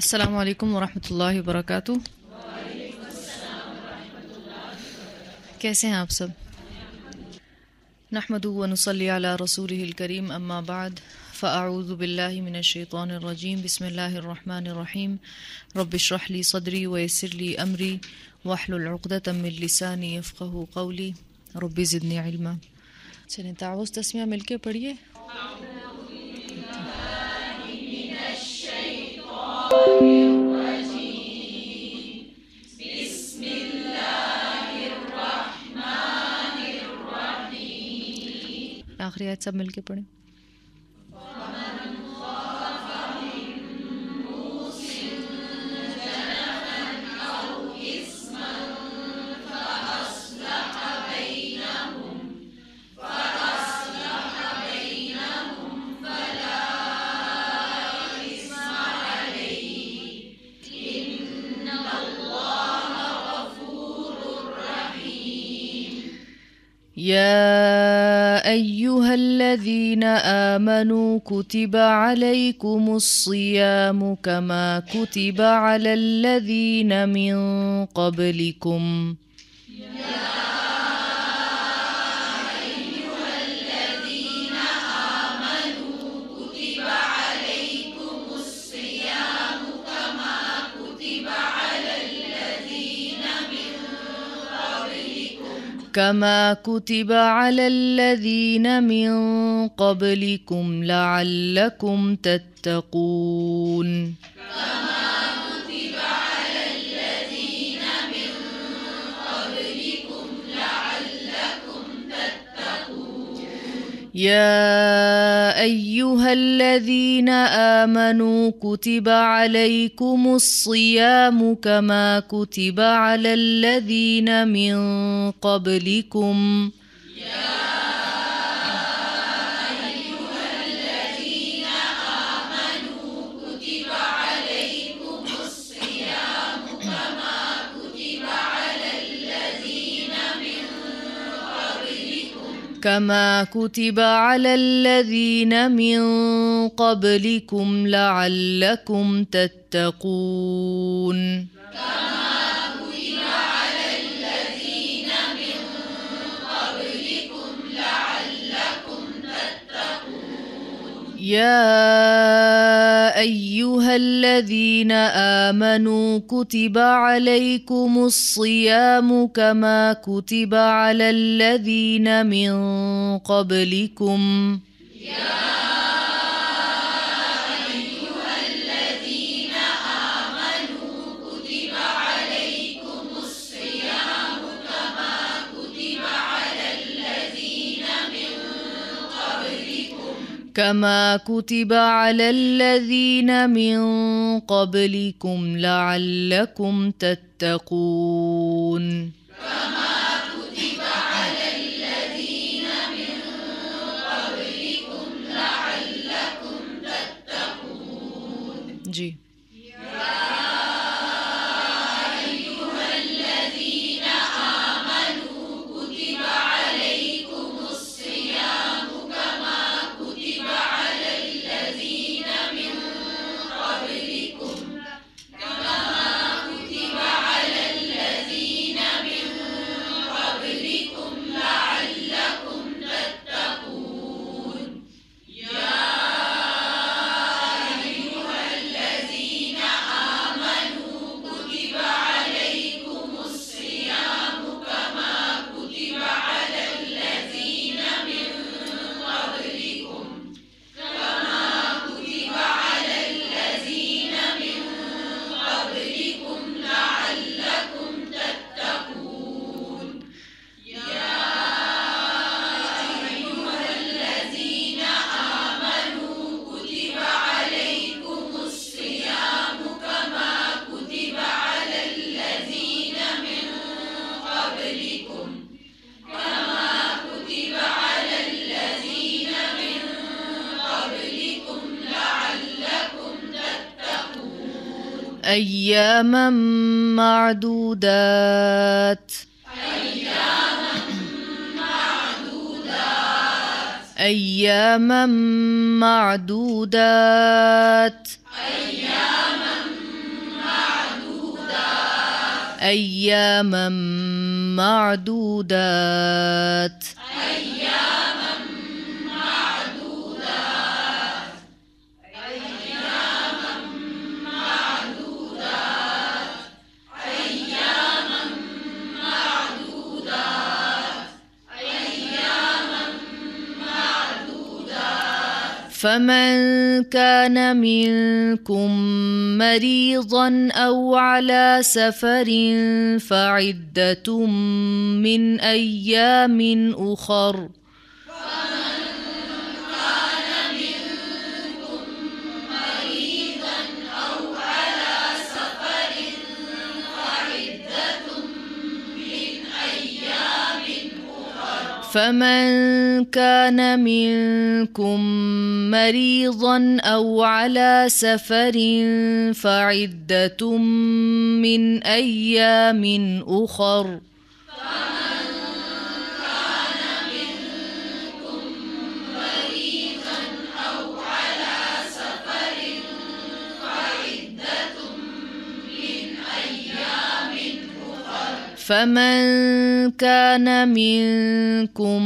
अस्सलामु अलैकुम वरहमतुल्लाहि वबरकातुह। कैसे हैं आप सब? नहमदुहु व नुसल्ली अला रसूलिहिल करीम, अम्मा बाद, फ़अऊज़ु बिल्लाहि मिनश शैतानिर रजीम, बिस्मिल्लाहिर रहमानिर रहीम। रब्बिश्रह ली सदरी व यस्सिर ली अमरी वहलुल उक़दतम मिन लिसानी यफ़क़हू क़ौली, रब्बि ज़िदनी इल्मा। चलिए ताउज़ तस्मिया मिलके पढ़िए। आखिरी आयत सब मिलके पढ़ें। يا أيها الذين آمنوا كتب عليكم الصيام كما كتب على الذين من قبلكم كما كتب على الذين من قبلكم لعلكم تتقون. يا أيها الذين آمنوا كتب عليكم الصيام كما كتب على الذين من قبلكم كما كتب على الذين من قبلكم لعلكم تتقون. يا أيها الذين آمنوا كتب عليكم الصيام كما كتب على الذين من قبلكم كما كتب على الذين من قبلكم لعلكم تتقون. जी أياما معدودات أياما معدودات أياما معدودات فمن كان منكم مريضا أو على سفر فعدة من أيام أخر فمن كان منكم مريضا أو على سفر فعدة من أيام أخر فمن كان منكم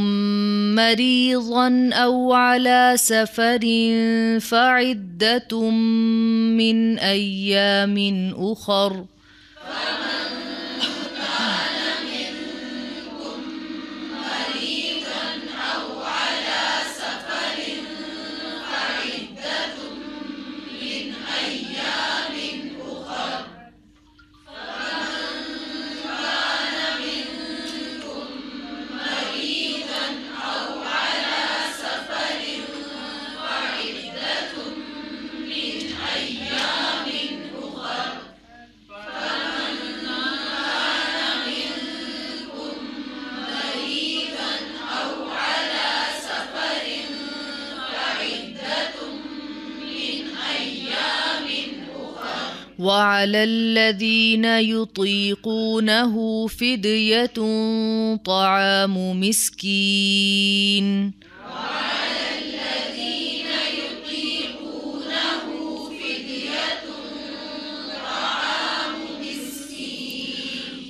مريضا أو على سفر فعدة من أيام أخر وعلى الذين يطيقونه فدية طعام مسكين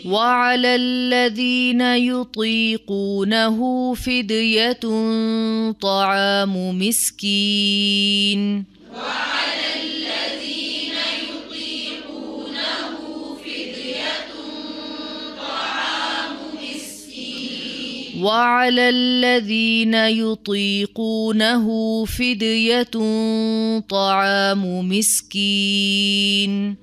وعلى الذين يطيقونه فدية طعام مسكين وعلى الذين يطيقونه فدية طعام مسكين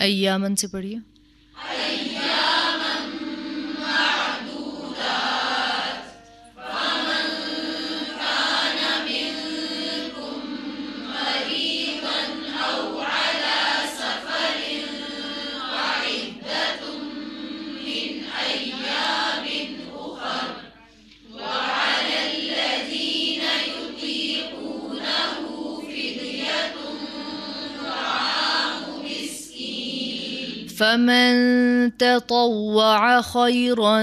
अय्यामन से पढ़िए فمن تطوع خيرا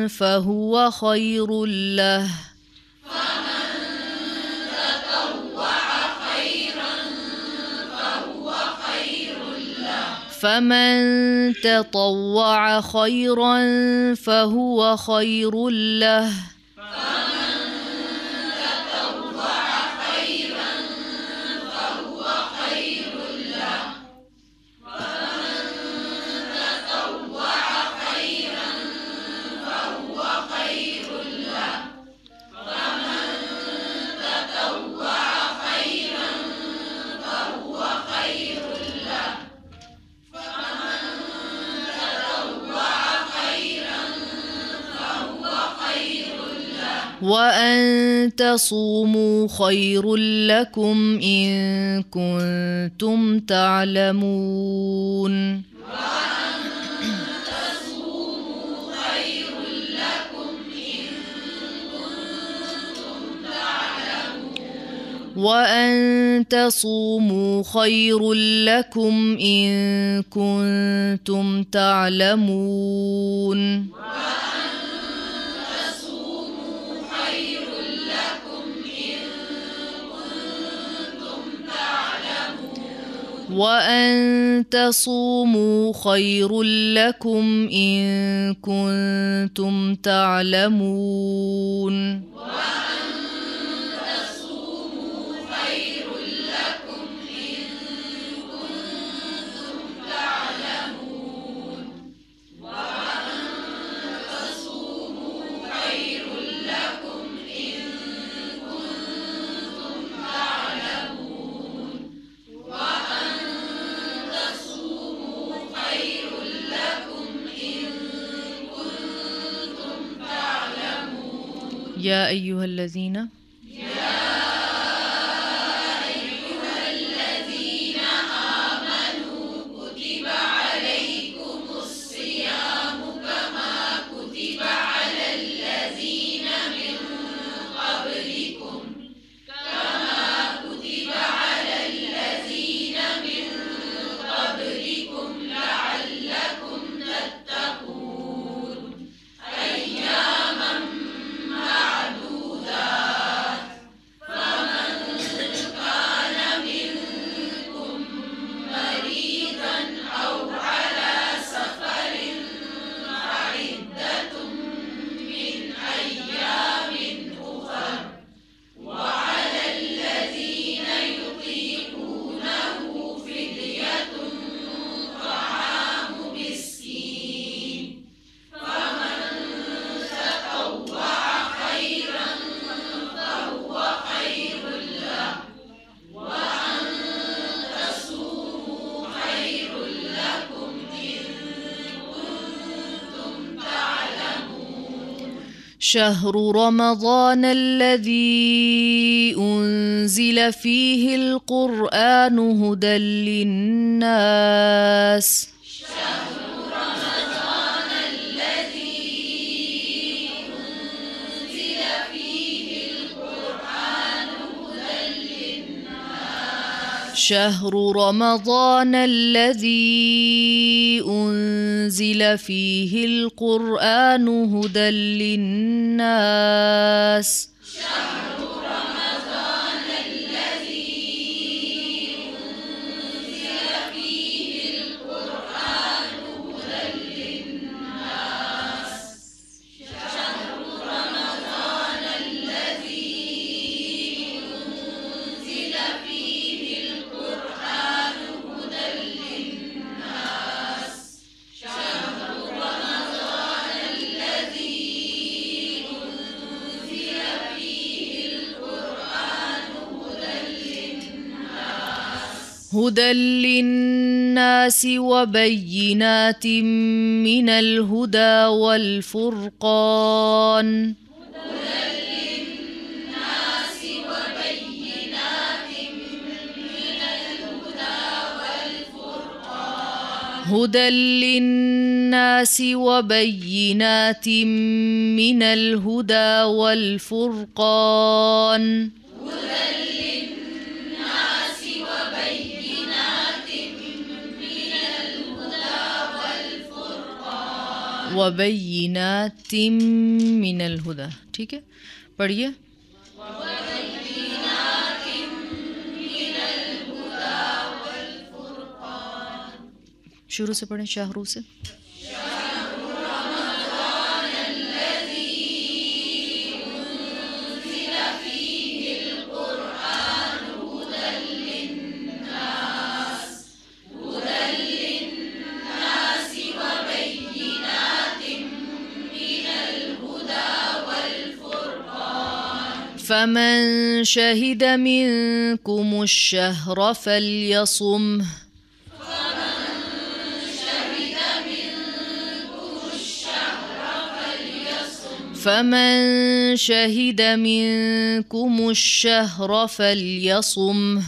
فهو خير له فمن تطوع خيرا فهو خير له وأن تصوموا خير لكم إن كنتم تعلمون. وأن تصوموا خير وأن تصوموا خير لكم إن كنتم تعلمون وأن تصوموا خير لكم إن كنتم تعلمون يا أيها الذين آمنوا كتب عليكم الصيام كما كتب على الذين من قبلكم لعلكم تتقون أياما معدودات فمن كان منكم مريضا أو على سفر فعدة من أيام أخر وعلى الذين يطيقونه فدية طعام مسكين فمن تطوع خيرا فهو خير له وأن تصوموا خير لكم إن كنتم تعلمون شهر رمضان الذي أنزل فيه القرآن هدى للناس شهر رمضان الذي أنزل فيه القرآن هدى للناس شهر رمضان الذي أنزل فيه القرآن هدى للناس شهر رمضان الذي أنزل فيه القرآن هدى للناس شهر رمضان الذي أنزل فيه القرآن هدى للناس شهر رمضان الذي أنزل فيه القرآن هدى للناس وبينات من الهدى والفرقان هدى للناس وبينات من الهدى والفرقان وبينات من الهدى ठीक है पढ़िए शुरू से पढ़ें शाहरू से فمن شهد منكم الشهر فليصمه فمن شهد منكم الشهر فليصمه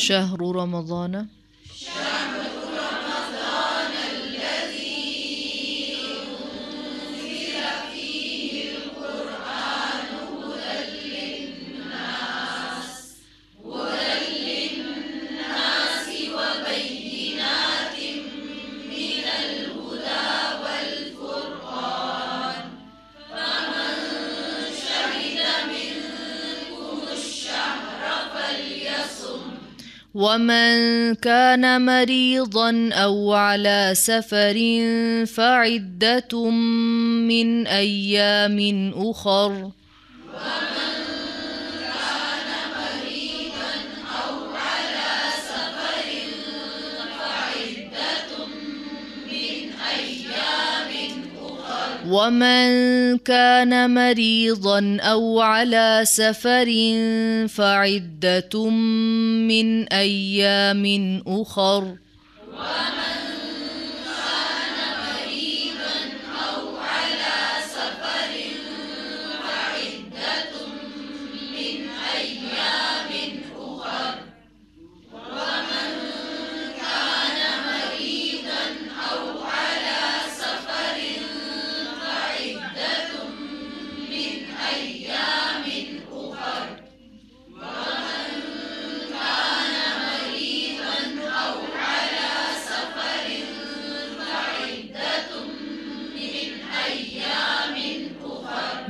شهر رمضان ومن كان مريضا أو على سفر فعدة من أيام أخر ومن كان مريضا أو على سفر فعدة من أيام أخر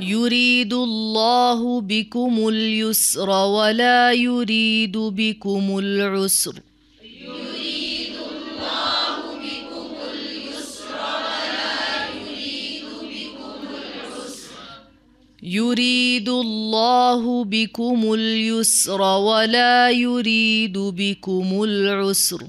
يريد الله بكم اليسر ولا يريد بكم العسر يريد الله بكم اليسر ولا يريد بكم العسر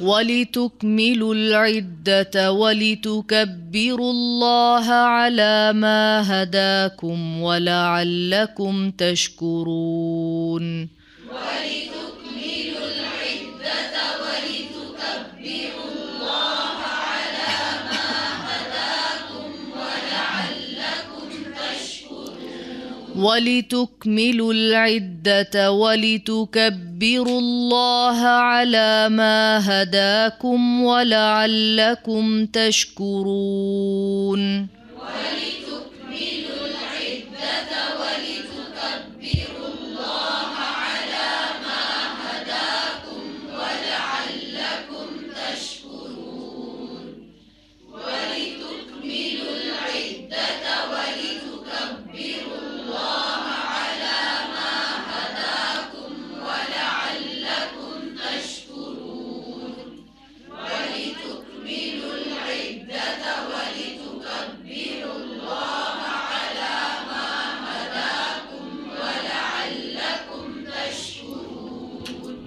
ولتكملوا العدة ولتكبروا الله على ما هداكم ولعلكم تشكرون ولتكملوا العدة ولتكبروا الله على ما هداكم ولعلكم تشكرون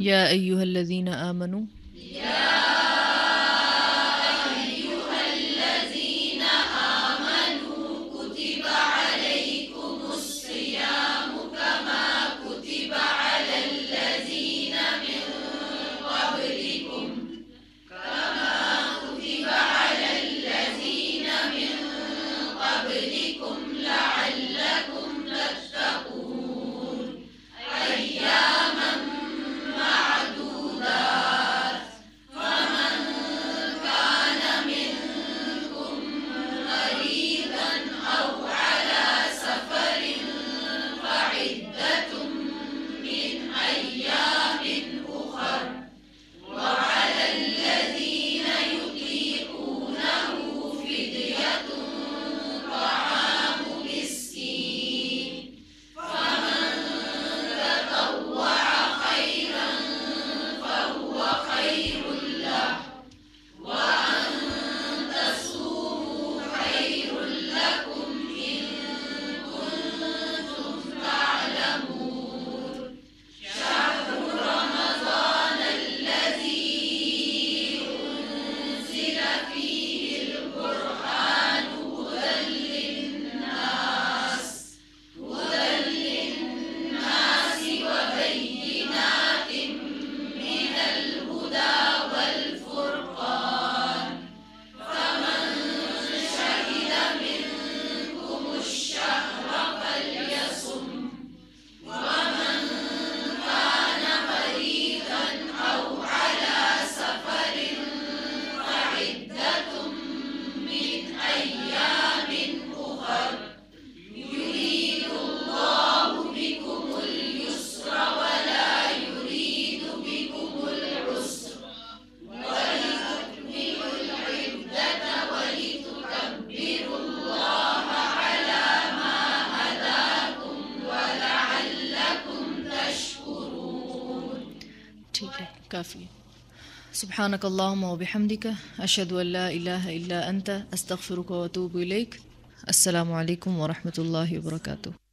يا أيها الذين آمنوا كتب عليكم الصيام كما كتب على الذين من قبلكم لعلكم تتقون أياما معدودات काफ़ी। सुब्हानक अल्लाहुम्मा व बिहम्दिका अशहदु अन ला इलाहा इल्ला अंता अस्तगफिरुका व अतूबु इलैक। अस्सलामु अलैकुम व रहमतुल्लाहि व बरकातुहू।